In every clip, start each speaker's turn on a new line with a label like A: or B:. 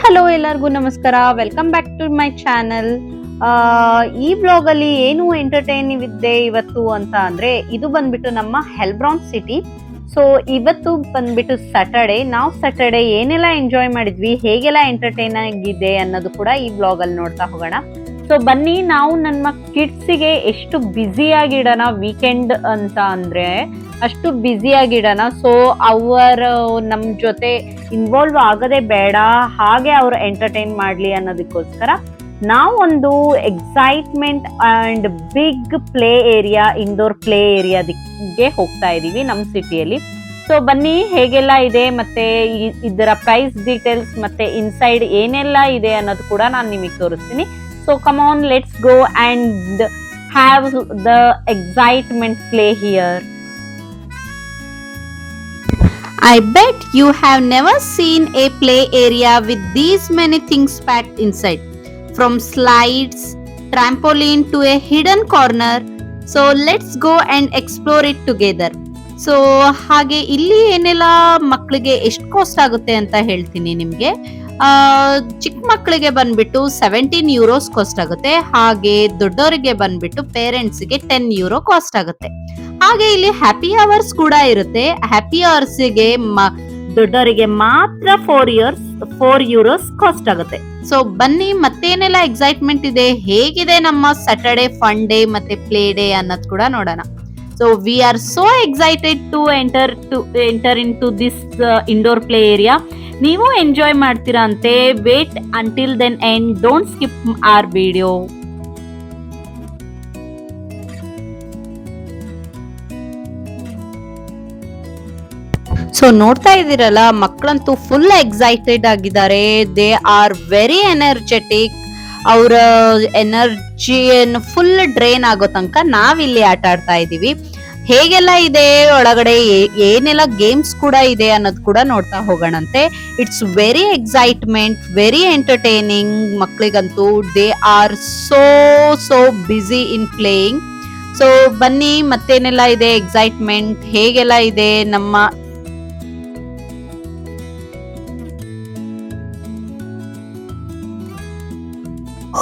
A: Hello ಎಲ್ಲರಿಗೂ ನಮಸ್ಕಾರ. Welcome back to my channel. ಈ ಬ್ಲಾಗ್ ಅಲ್ಲಿ ಏನು ಎಂಟರ್ಟೈನಿಂಗ್ ಇದೆ ಇವತ್ತು ಅಂತ ಅಂದ್ರೆ, ಇದು ಬಂದ್ಬಿಟ್ಟು ನಮ್ಮ ಹೆಲ್ಬ್ರಾನ್ ಸಿಟಿ. ಸೊ ಇವತ್ತು ಬಂದ್ಬಿಟ್ಟು ಸ್ಯಾಟರ್ಡೆ. ನಾವು ಸ್ಯಾಟರ್ಡೆ ಏನೆಲ್ಲ ಎಂಜಾಯ್ ಮಾಡಿದ್ವಿ, ಹೇಗೆಲ್ಲ ಎಂಟರ್ಟೈನ್ ಆಗಿದೆ ಅನ್ನೋದು ಕೂಡ ಈ ಬ್ಲಾಗ್ ಅಲ್ಲಿ ನೋಡ್ತಾ ಹೋಗೋಣ. ಸೊ ಬನ್ನಿ, ನಾವು ನಮ್ಮ ಕಿಡ್ಸಿಗೆ ಎಷ್ಟು ಬ್ಯುಸಿಯಾಗಿಡೋಣ ವೀಕೆಂಡ್ ಅಂತ ಅಂದ್ರೆ ಅಷ್ಟು ಬ್ಯುಸಿಯಾಗಿಡೋಣ. ಸೊ ಅವರು ನಮ್ಮ ಜೊತೆ ಇನ್ವಾಲ್ವ್ ಆಗದೆ ಬೇಡ, ಹಾಗೆ ಅವರು ಎಂಟರ್ಟೈನ್ ಮಾಡಲಿ ಅನ್ನೋದಕ್ಕೋಸ್ಕರ ನಾವೊಂದು excitement and big play area, indoor play ಏರಿಯಾದಿಗೆ ಹೋಗ್ತಾ ಇದೀವಿ ನಮ್ಮ ಸಿಟಿಯಲ್ಲಿ. ಸೊ ಬನ್ನಿ, ಹೇಗೆಲ್ಲ ಇದೆ ಮತ್ತೆ ಇದರ ಪ್ರೈಸ್ ಡೀಟೇಲ್ಸ್ ಮತ್ತೆ ಇನ್ಸೈಡ್ ಏನೆಲ್ಲ ಇದೆ ಅನ್ನೋದು ಕೂಡ ನಾನು ನಿಮಗೆ ತೋರಿಸ್ತೀನಿ. So come on, let's go and have the excitement play here.
B: I bet you have never seen a play area with these many things packed inside. From slides, trampoline to a hidden corner. So let's go and explore it together. So ಹಾಗೆ ಇಲ್ಲಿ ಏನೆಲ್ಲ ಮಕ್ಕಳಿಗೆ ಎಷ್ಟು cost ಆಗುತ್ತೆ ಅಂತ ಹೇಳ್ತೀನಿ ನಿಮಗೆ. ಚಿಕ್ಕ ಮಕ್ಕಳಿಗೆ ಬಂದ್ಬಿಟ್ಟು 17 ಯೂರೋಸ್ ಕಾಸ್ಟ್ ಆಗುತ್ತೆ. ಹಾಗೆ ದೊಡ್ಡವರಿಗೆ ಬಂದ್ಬಿಟ್ಟು ಪೇರೆಂಟ್ಸ್ಗೆ 10 ಯೂರೋ ಕಾಸ್ಟ್ ಆಗುತ್ತೆ. ಹಾಗೆ ಇಲ್ಲಿ ಹ್ಯಾಪಿ ಅವರ್ಸ್ ಕೂಡ ಇರುತ್ತೆ. ಹ್ಯಾಪಿ ಅವರ್ಸ್ಗೆ ದೊಡ್ಡವರಿಗೆ ಮಾತ್ರ 4 ಯೂರೋಸ್ ಕಾಸ್ಟ್ ಆಗುತ್ತೆ. ಸೊ ಬನ್ನಿ, ಮತ್ತೇನೆಲ್ಲ ಎಕ್ಸೈಟ್ಮೆಂಟ್ ಇದೆ, ಹೇಗಿದೆ ನಮ್ಮ ಸ್ಯಾಟರ್ಡೆ ಫನ್ ಡೇ ಮತ್ತೆ ಪ್ಲೇ ಡೇ ಅನ್ನೋದು ಕೂಡ ನೋಡೋಣ. So we are so excited to enter into this indoor play area. ನೀವು ಎಂಜಾಯ್ ಮಾಡ್ತೀರಾ ಅಂತೆ. Wait until then end, don't skip our video. So ನೋಡ್ತಾ ಇದ್ದೀರಲ್ಲ, ಮಕ್ಕಳಂತೂ ಫುಲ್ ಎಕ್ಸೈಟೆಡ್ ಆಗಿದ್ದಾರೆ. They are very energetic. ಅವರ ಎನರ್ಜಿಯನ್ನು ಫುಲ್ ಡ್ರೈನ್ ಆಗೋ ತನಕ ನಾವಿಲ್ಲಿ ಆಟ ಆಡ್ತಾ ಇದೀವಿ. ಹೇಗೆಲ್ಲ ಇದೆ ಒಳಗಡೆ, ಏನೆಲ್ಲ ಗೇಮ್ಸ್ ಕೂಡ ಇದೆ ಅನ್ನೋದು ಕೂಡ ನೋಡ್ತಾ ಹೋಗೋಣಂತೆ. It's very excitement, very entertaining. ಮಕ್ಕಳಿಗಂತೂ they are so busy in playing. So ಬನ್ನಿ, ಮತ್ತೇನೆಲ್ಲ ಇದೆ ಎಕ್ಸೈಟ್ಮೆಂಟ್, ಹೇಗೆಲ್ಲ ಇದೆ ನಮ್ಮ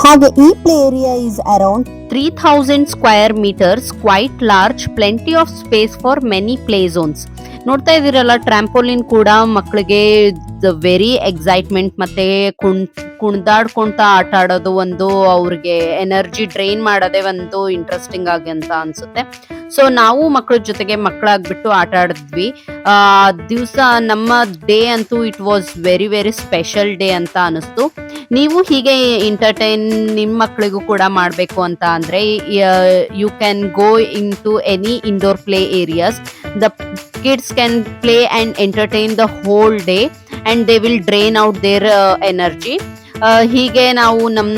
C: ಹಾಗೆ ಈ play area is around
B: 3000 square meters, quite large, plenty of space for many play zones. ನೋಡ್ತಾ ಇದ್ದೀರಲ್ಲ, ಟ್ರಾಂಪೋಲಿನ್ ಕೂಡ ಮಕ್ಕಳಿಗೆ ವೆರಿ ಎಕ್ಸೈಟ್ಮೆಂಟ್. ಮತ್ತೆ ಕುಣ್ದಾಡ್ಕೊಂತ ಆಟ ಆಡೋದು ಒಂದು, ಅವ್ರಿಗೆ ಎನರ್ಜಿ ಡ್ರೈನ್ ಮಾಡೋದೇ ಒಂದು ಇಂಟ್ರೆಸ್ಟಿಂಗ್ ಆಗಿ ಅಂತ ಅನ್ಸುತ್ತೆ. ಸೊ ನಾವು ಮಕ್ಕಳ ಜೊತೆಗೆ ಮಕ್ಕಳಾಗ್ಬಿಟ್ಟು ಆಟ ಆಡಿದ್ವಿ. ದಿವಸ ನಮ್ಮ ಡೇ ಅಂತೂ it was very very special day ಅಂತ ಅನಿಸ್ತು. ನೀವು ಹೀಗೆ ಎಂಟರ್ಟೈನ್ ನಿಮ್ಮ ಮಕ್ಕಳಿಗೂ ಕೂಡ ಮಾಡಬೇಕು ಅಂತ ಅಂದ್ರೆ you can go into any indoor play areas. The kids can play and entertain the whole day and they will drain out their energy. ಹೀಗೆ ನಾವು ನಮ್ಮ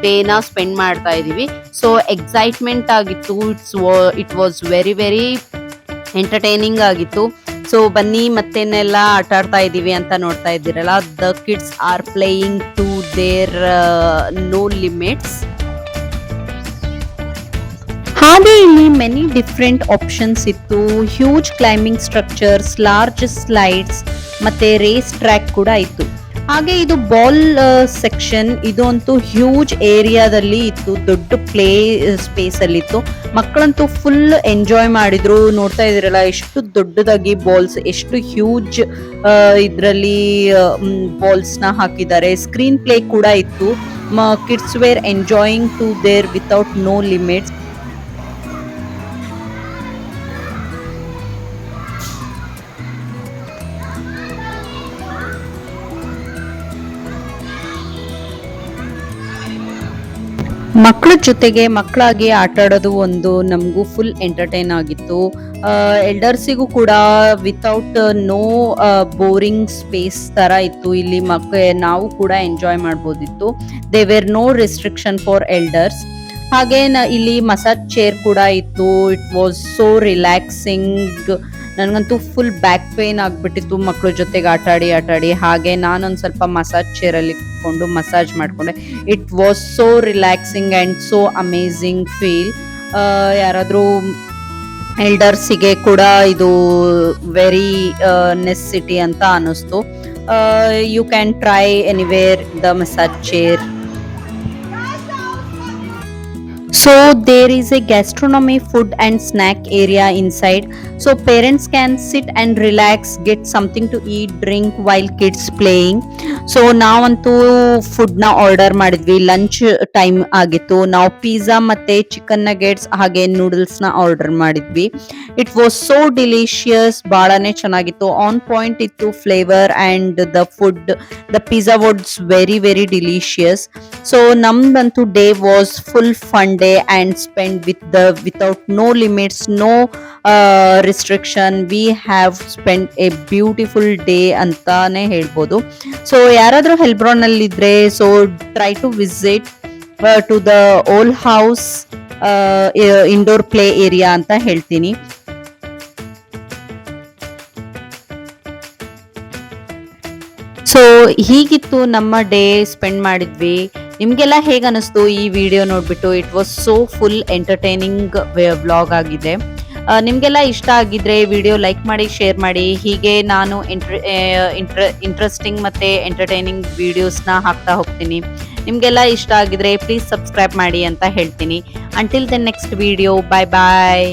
B: ಡೇನ ಸ್ಪೆಂಡ್ ಮಾಡ್ತಾ ಇದೀವಿ. ಸೊ ಎಕ್ಸೈಟ್ಮೆಂಟ್ ಆಗಿತ್ತು. It was very very entertaining ಆಗಿತ್ತು. So ಬನ್ನಿ, ಮತ್ತೇನೆಲ್ಲ ಆಟ ಆಡ್ತಾ ಇದೀವಿ ಅಂತ ನೋಡ್ತಾ ಇದ್ದೀರಲ್ಲ. The kids are playing to their no limits. ಹಾಗೆ ಇಲ್ಲಿ ಮೆನಿ ಡಿಫ್ರೆಂಟ್ ಆಪ್ಷನ್ಸ್ ಇತ್ತು. Huge climbing structures, large slides ಮತ್ತೆ ರೇಸ್ ಟ್ರ್ಯಾಕ್ ಕೂಡ ಇತ್ತು. ಹಾಗೆ ಇದು ಬಾಲ್ ಸೆಕ್ಷನ್, ಇದು ಅಂತೂ ಹ್ಯೂಜ್ ಏರಿಯಾದಲ್ಲಿ ಇತ್ತು, ದೊಡ್ಡ ಪ್ಲೇ ಸ್ಪೇಸ್ ಅಲ್ಲಿ ಇತ್ತು. ಮಕ್ಕಳಂತೂ ಫುಲ್ ಎಂಜಾಯ್ ಮಾಡಿದ್ರು. ನೋಡ್ತಾ ಇದ್ರಲ್ಲ, ಎಷ್ಟು ದೊಡ್ಡದಾಗಿ ಬಾಲ್ಸ್, ಎಷ್ಟು ಹ್ಯೂಜ್ ಇದ್ರಲ್ಲಿ ಬಾಲ್ಸ್ ನ ಹಾಕಿದ್ದಾರೆ. ಸ್ಕ್ರೀನ್ ಪ್ಲೇ ಕೂಡ ಇತ್ತು. Kids were enjoying to their without no limits. ಮಕ್ಕಳ ಜೊತೆಗೆ ಮಕ್ಕಳಾಗಿ ಆಟ ಆಡೋದು ಒಂದು ನಮಗೂ ಫುಲ್ ಎಂಟರ್ಟೈನ್ ಆಗಿತ್ತು. ಎಲ್ಡರ್ಸಿಗೂ ಕೂಡ ವಿತೌಟ್ ನೋ ಬೋರಿಂಗ್ ಸ್ಪೇಸ್ ತರ ಇತ್ತು. ಇಲ್ಲಿ ನಾವು ಕೂಡ ಎಂಜಾಯ್ ಮಾಡ್ಬೋದಿತ್ತು. They were no restriction for elders. ಹಾಗೆ ಇಲ್ಲಿ ಮಸಾಜ್ ಚೇರ್ ಕೂಡ ಇತ್ತು. It was so relaxing. ನನಗಂತೂ ಫುಲ್ ಬ್ಯಾಕ್ ಪೇನ್ ಆಗ್ಬಿಟ್ಟಿತ್ತು ಮಕ್ಕಳ ಜೊತೆಗೆ ಆಟ ಆಡಿ. ಹಾಗೆ ನಾನೊಂದು ಸ್ವಲ್ಪ ಮಸಾಜ್ ಚೇರ್ ಅಲ್ಲಿ ಕುತ್ಕೊಂಡು ಮಸಾಜ್ ಮಾಡ್ಕೊಂಡೆ. It was so relaxing and so amazing feel. ಯಾರಾದ್ರೂ ಎಲ್ಡರ್ಸಿಗೆ ಕೂಡ ಇದು ವೆರಿ ನೆಸೆಸಿಟಿ ಅಂತ ಅನಿಸ್ತು. You can try anywhere the massage chair. So there is a gastronomy, food and snack area inside, so parents can sit and relax, get something to eat, drink while kids playing. So ನಾವಂತೂ food ನ order ಮಾಡಿದ್ವಿ, lunch time ಆಗಿತ್ತು. ನಾವು pizza ಮತ್ತೆ chicken nuggets ಹಾಗೆ noodles ನ order ಮಾಡಿದ್ವಿ. It was so delicious, ಬಹಳನೇ ಚೆನ್ನಾಗಿತ್ತು, ಆನ್ ಪಾಯಿಂಟ್ ಇತ್ತು flavour and the food. The pizza was very very delicious. So ನಮ್ದಂತೂ day was full fun day and spend without no limits, no restriction. We have spent a beautiful day ಅಂತಾನೆ ಹೇಳ್ಬೋದು. So ಯಾರಾದ್ರೂ Heilbronn ಅಲ್ಲಿ ಇದ್ರೆ so try to visit to the old house indoor play area ಅಂತ ಹೇಳ್ತೀನಿ. So ಹೀಗಿತ್ತು ನಮ್ಮ day, spend ಮಾಡಿದ್ವಿ. ನಿಮ್ಗೆಲ್ಲ ಹೇಗೆ ಅನಿಸ್ತು ಈ ವಿಡಿಯೋ ನೋಡ್ಬಿಟ್ಟು? It was so full entertaining vlog ಆಗಿದೆ. ನಿಮ್ಗೆಲ್ಲ ಇಷ್ಟ ಆಗಿದ್ರೆ ವಿಡಿಯೋ ಲೈಕ್ ಮಾಡಿ, ಶೇರ್ ಮಾಡಿ. ಹೀಗೆ ನಾನು ಇಂಟ್ರೆಸ್ಟಿಂಗ್ ಮತ್ತೆ ಎಂಟರ್ಟೈನಿಂಗ್ ವಿಡಿಯೋಸ್ನ ಹಾಕ್ತಾ ಹೋಗ್ತೀನಿ. ನಿಮ್ಗೆಲ್ಲ ಇಷ್ಟ ಆಗಿದ್ರೆ ಪ್ಲೀಸ್ ಸಬ್ಸ್ಕ್ರೈಬ್ ಮಾಡಿ ಅಂತ ಹೇಳ್ತೀನಿ. Until the next video, bye bye.